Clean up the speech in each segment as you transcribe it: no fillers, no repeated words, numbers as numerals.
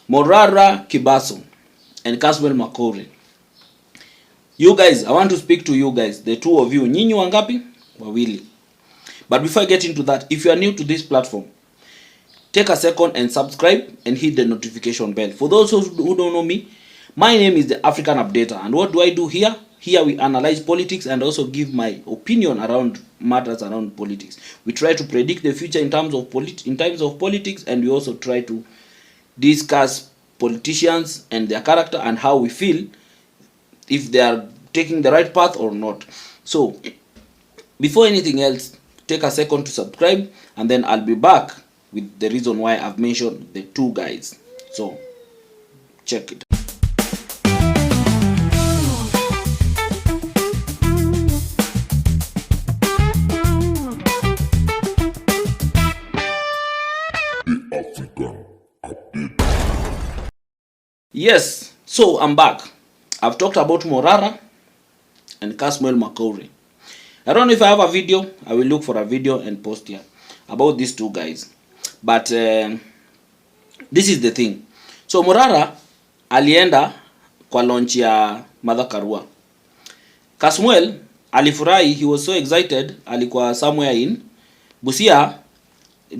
Morara, Kebaso, and Kasmuel Macoure. You guys, I want to speak to you guys, the two of you. Nyinyi wangapi? Wawili. But before I get into that, if you are new to this platform, take a second and subscribe and hit the notification bell. For those who don't know me, my name is the African Updater. And what do I do here? Here we analyze politics and also give my opinion around matters around politics. We try to predict the future in terms of politics, and we also try to discuss politicians and their character and how we feel if they are taking the right path or not. So before anything else, take a second to subscribe, and then I'll be back with the reason why I've mentioned the two guys. So check it. Yes, so I'm back. I've talked about Morara and Kasmuel Macoure. I don't know if I have a video. I will look for a video and post here about these two guys. But this is the thing. So Morara alienda kwa launch ya Mother Karua. Kasmuel alifurahi, he was so excited, alikuwa somewhere in Busia,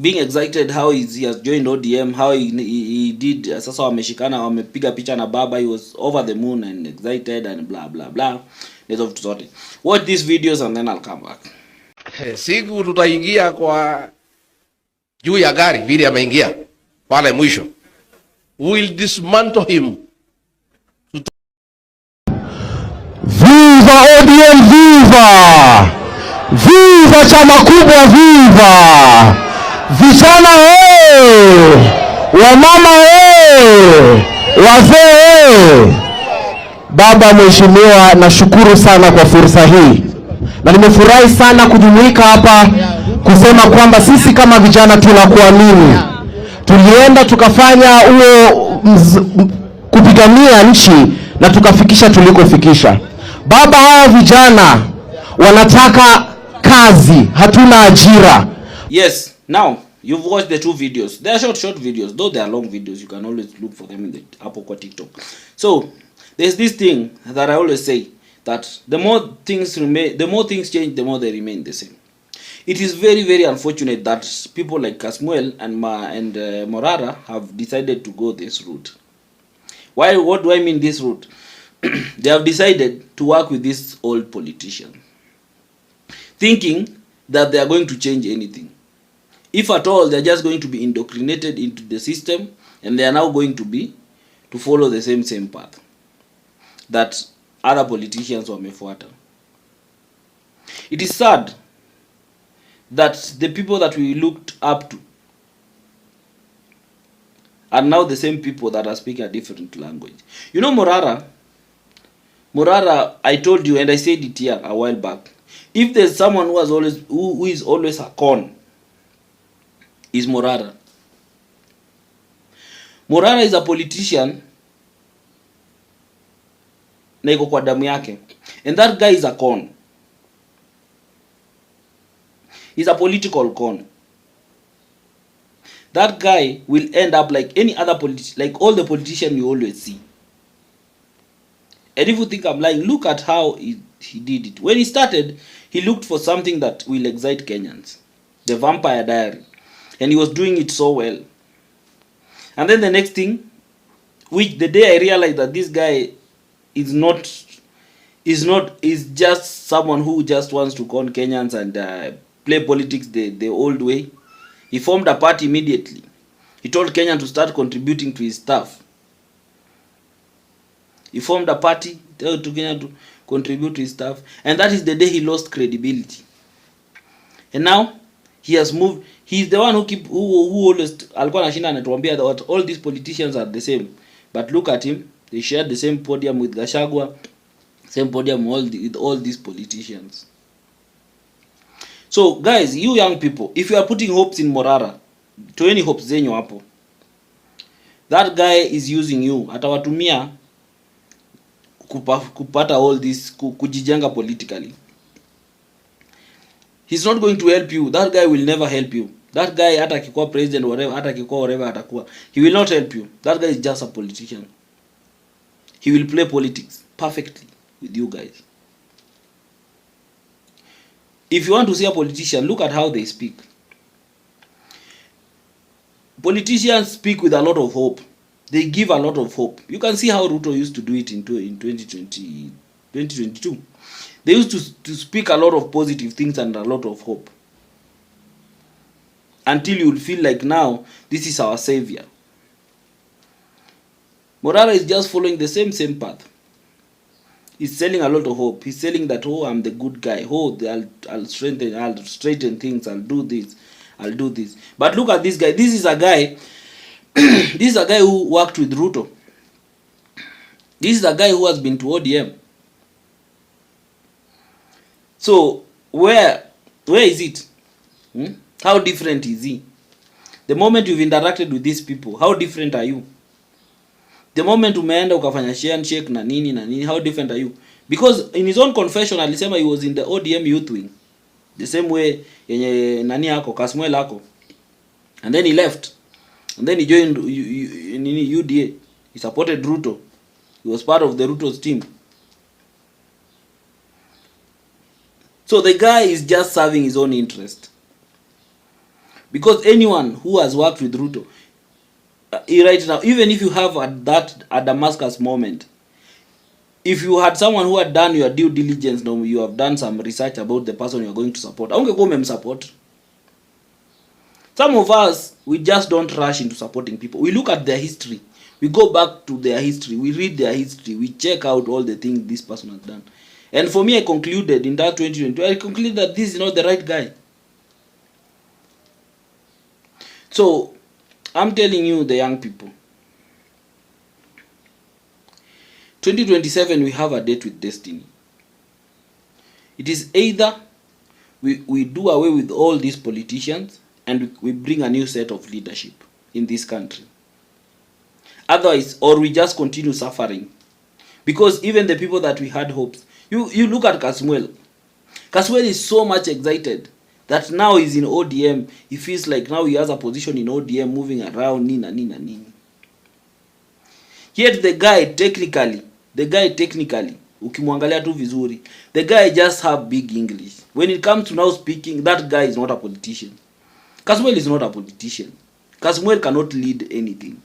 being excited how he has joined ODM, how he did. Sasa wameshikana, wamepiga picha na baba, he was over the moon and excited and blah blah blah. Let's off to sort it. Watch these videos and then I'll come back. Siku tutaingia kwa juu ya gari vile ameingia pale mwisho, will dismantle him. Viva ODM, viva! Viva chama kubwa, viva! Vijana wamama wazee. Baba mheshimiwa, nashukuru sana kwa fursa hii, na nimefurahi sana kujumuika hapa kusema kwamba sisi kama vijana tunakuamini. Tulienda tukafanya kupigania nchi na tukafikisha tulikofikisha. Baba, hawa vijana wanataka kazi, hatuna ajira. Yes, now you've watched the two videos. They are short videos, though they are long videos. You can always look for them in the Apple or TikTok. So there's this thing that I always say, that the more things change, the more they remain the same. It is very, very unfortunate that people like Kasmuel and Morara have decided to go this route. Why? What do I mean this route? They have decided to work with this old politician, thinking that they are going to change anything. If at all, they are just going to be indoctrinated into the system, and they are now going to follow the same path that other politicians wamefuata. It is sad that the people that we looked up to are now the same people that are speaking a different language. You know, Morara, I told you and I said it here a while back. If there's someone who is always a con, is Morara. Morara is a politician na iko kwa damu yake, and that guy is a con. He's a political con. That guy will end up like any other like all the politicians you always see. And if you think I'm lying, look at how he did it. When he started, he looked for something that will excite Kenyans, the Vampire Diary, and he was doing it so well. And then the next thing, which the day I realized that this guy is just someone who just wants to con Kenyans and play politics the old way, he formed a party immediately. He told Kenya to start contributing to his staff. He formed a party, told Kenya to contribute to his staff, and that is the day he lost credibility. And now he has moved. He's the one who always alikuwa anashinda anatuambia that all these politicians are the same. But look at him. They shared the same podium with Gachagua, same podium with all these politicians. So guys, you young people, if you are putting hopes in Morara, to any hopes zenyu hapo, that guy is using you. Atawatumia kupata all this, kujijenga politically. He's not going to help you. That guy will never help you. That guy hata akikuwa president whatever, hata akikuwa whatever atakuwa, he will not help you. That guy is just a politician. He will play politics perfectly with you guys. If you want to see a politician, look at how they speak. Politicians speak with a lot of hope. They give a lot of hope. You can see how Ruto used to do it in 2022. They used to speak a lot of positive things and a lot of hope. Until you feel like now, this is our savior. Morara is just following the same path. He's selling a lot of hope. He's selling that, oh, I'm the good guy. Oh, I'll straighten things. I'll do this. But look at this guy. This is a guy. This is a guy who worked with Ruto. This is a guy who has been to ODM. So where is it? How different is he? The moment you've interacted with these people, how different are you? The moment umeenda ukafanya handshake na nini, how different are you? Because in his own confession alisema he was in the ODM youth wing, the same way yenye nani yako Kasmuel yako, and then he left, and then he joined UDA. He supported Ruto. He was part of the Ruto's team. So the guy is just serving his own interest. Because anyone who has worked with Ruto, right now, even if you have a Damascus moment, if you had someone who had done your due diligence, you have done some research about the person you are going to support, support. Some of us, we just don't rush into supporting people. We look at their history. We go back to their history. We read their history. We check out all the things this person has done. And for me, I concluded in that 2022, I concluded that this is not the right guy. So, I'm telling you, the young people, 2027, we have a date with destiny. It is either we do away with all these politicians and we bring a new set of leadership in this country. Otherwise, or we just continue suffering. Because even the people that we had hopes, you look at Kasmuel. Kasmuel is so much excited that now he's in ODM. He feels like now he has a position in ODM, moving around, nina. Yet the guy technically, ukimwangalia tu vizuri, the guy just have big English. When it comes to now speaking, that guy is not a politician. Kasmuel is not a politician. Kasmuel cannot lead anything.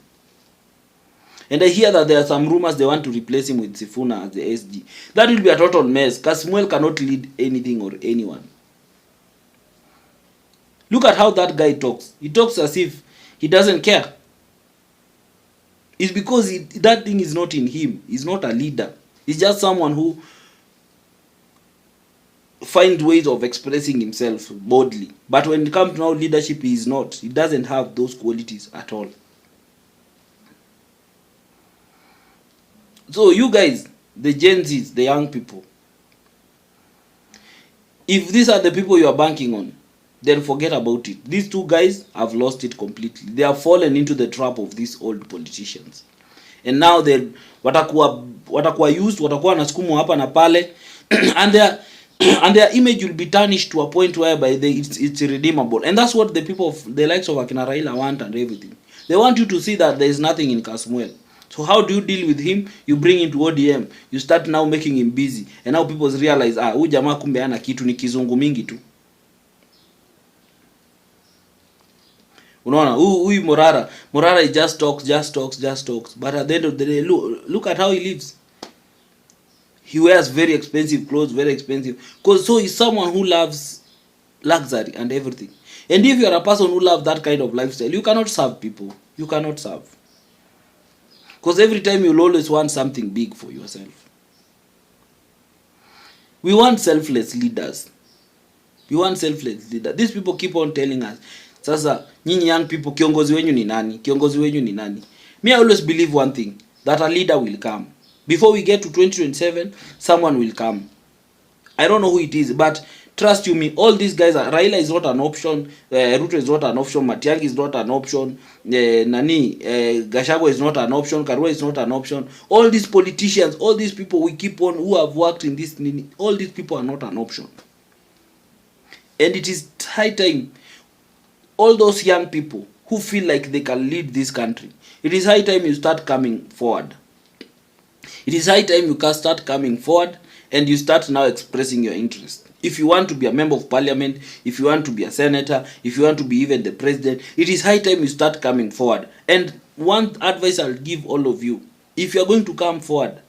And I hear that there are some rumors they want to replace him with Sifuna as the SG. That will be a total mess. Kasmuel cannot lead anything or anyone. Look at how that guy talks. He talks as if he doesn't care. It's because that thing is not in him. He's not a leader. He's just someone who finds ways of expressing himself boldly. But when it comes to now leadership, he is not. He doesn't have those qualities at all. So you guys, the Gen Zs, the young people, if these are the people you are banking on, then forget about it. These two guys have lost it completely. They have fallen into the trap of these old politicians. And now they watakuwa used, watakuwa nasukumwa hapa na pale and their image will be tarnished to a point whereby it's irredeemable. And that's what the people of the likes of Akina Raila want and everything. They want you to see that there is nothing in Kasmuel. So how do you deal with him? You bring him to ODM. You start now making him busy. And now people realize, huyu jamaa kumbe ana kitu, ni kizungu mingi tu. Unaona, huyu Morara he just talks. But at the end of the day, look at how he lives. He wears very expensive clothes, very expensive. So he's someone who loves luxury and everything. And if you are a person who loves that kind of lifestyle, you cannot serve people. You cannot serve. Because every time you'll always want something big for yourself. We want selfless leaders. These people keep on telling us, sasa, nyinyi young people, kiongozi wenyu ni nani? Me, I always believe one thing, that a leader will come. Before we get to 2027, someone will come. I don't know who it is, but trust you me, all these guys are, Raila is not an option, Ruto is not an option, Matiang'i is not an option, Gachagua is not an option, Karua is not an option. All these politicians, all these people we keep on, who have worked in this, all these people are not an option. And it is high time. all those young people who feel like they can lead this country, it is high time you start coming forward. It is high time you can start coming forward and you start now expressing your interest. If you want to be a member of parliament, if you want to be a senator, if you want to be even the president, it is high time you start coming forward. And one advice I'll give all of you, if you are going to come forward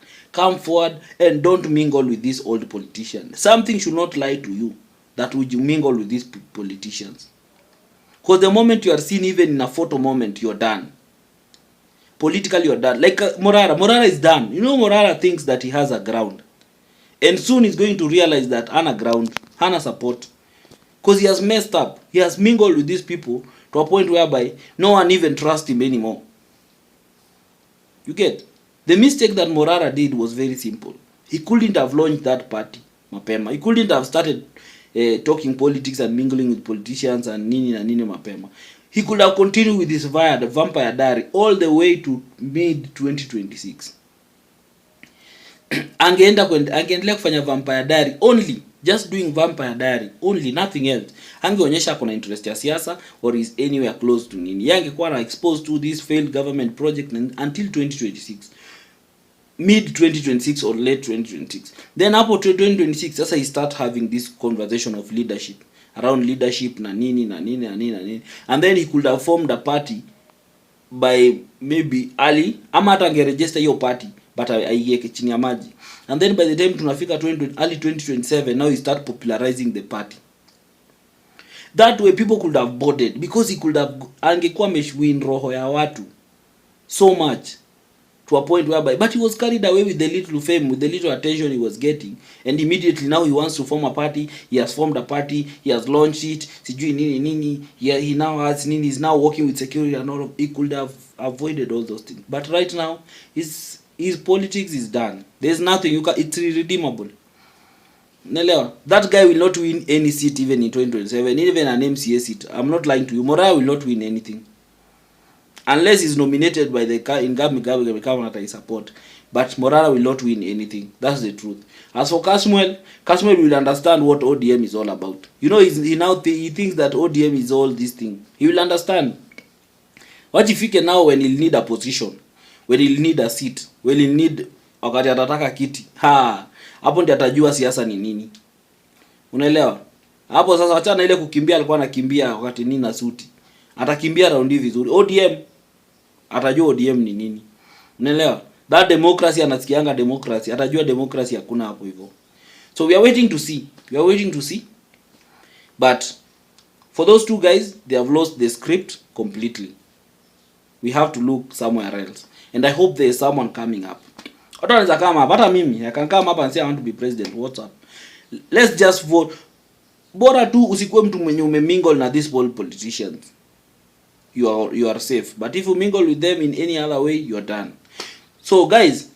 and don't mingle with these old politicians. Something should not lie to you that would you mingle with these politicians. Because the moment you are seen, even in a photo moment, you're done. Politically, you're done. Like Morara is done. You know, Morara thinks that he has a ground. And soon he's going to realize that hana ground, hana support. Because he has messed up. He has mingled with these people to a point whereby no one even trusts him anymore. You get? The mistake that Morara did was very simple. He couldn't have launched that party mapema. He couldn't have started talking politics and mingling with politicians and nini na nini mapema. He could have continued with his vampire diary all the way to mid 2026. Angeendelea kufanya vampire diary only, just doing vampire diary only, nothing else. Angeonyesha kuna interest ya siasa or is anywhere close to nini. Yangekuwa na exposed to this failed government project until 2026. Mid 2026 or late 2026. Then hapo 2026 sasa he start having this conversation of leadership, around leadership na nini na nini na nini na nini, and then he could have formed a party by maybe early ama hata angeregister hiyo party but aiweke chini ya maji, and then by the time tunafika early 2027 now he start popularizing the party. That way people could have boarded because he could have angekuwa ameshwin roho ya watu so much to a point whereby, but he was carried away with the little fame, with the little attention he was getting, and immediately now he wants to form a party. He has formed a party, he has launched it, sijui nini nini, he now has nini, he's now working with security and all of. He could have avoided all those things, but right now his politics is done. There's nothing you can, it's irredeemable. Nelewa, that guy will not win any seat even in 2027, even an MCA seat. I'm not lying to you. Morara will not win anything unless he's nominated by the government that I support. But Morara will not win anything. That's the truth. As for Kasmuel will understand what ODM is all about. You know, he thinks that ODM is all this thing. He will understand. What if he can now, when he'll need a position, when he'll need a seat, when he'll need wakati atataka kiti, hapo ndiye atajua siasa ni nini. Unaelewa? Hapo sasa achana ile kukimbia, alikuwa anakimbia wakati nini na suti. Atakimbia raundi vizuri. ODM atajua ODM ni nini. Unaelewa? That democracy anasikianga democracy. Atajua democracy hakuna hapo hivyo. So we are waiting to see. But for those two guys, they have lost the script completely. We have to look somewhere else. And I hope there is someone coming up. Watu wanaweza kama hapa, hata mimi I can come up and say I want to be president. What's up? Let's just vote. Bora tu usikuwe mtu mwenye umemingle na these politicians. You are safe. But if you mingle with them in any other way, you are done. So guys,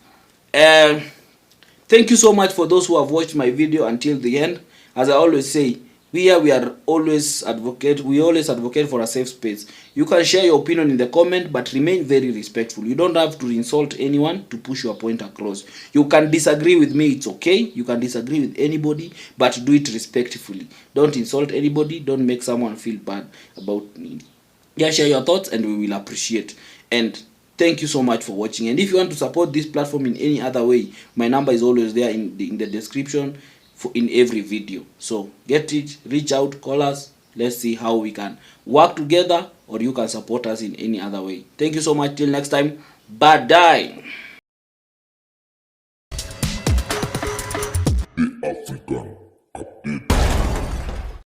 thank you so much for those who have watched my video until the end. As I always say, we always advocate for a safe space. You can share your opinion in the comment, but remain very respectful. You don't have to insult anyone to push your point across. You can disagree with me, it's okay. You can disagree with anybody, but do it respectfully. Don't insult anybody. Don't make someone feel bad about me. Yeah, share your thoughts and we will appreciate. And thank you so much for watching. And if you want to support this platform in any other way, my number is always there in the description in every video. So get it, reach out, call us. Let's see how we can work together, or you can support us in any other way. Thank you so much. Till next time. Bye-bye. The African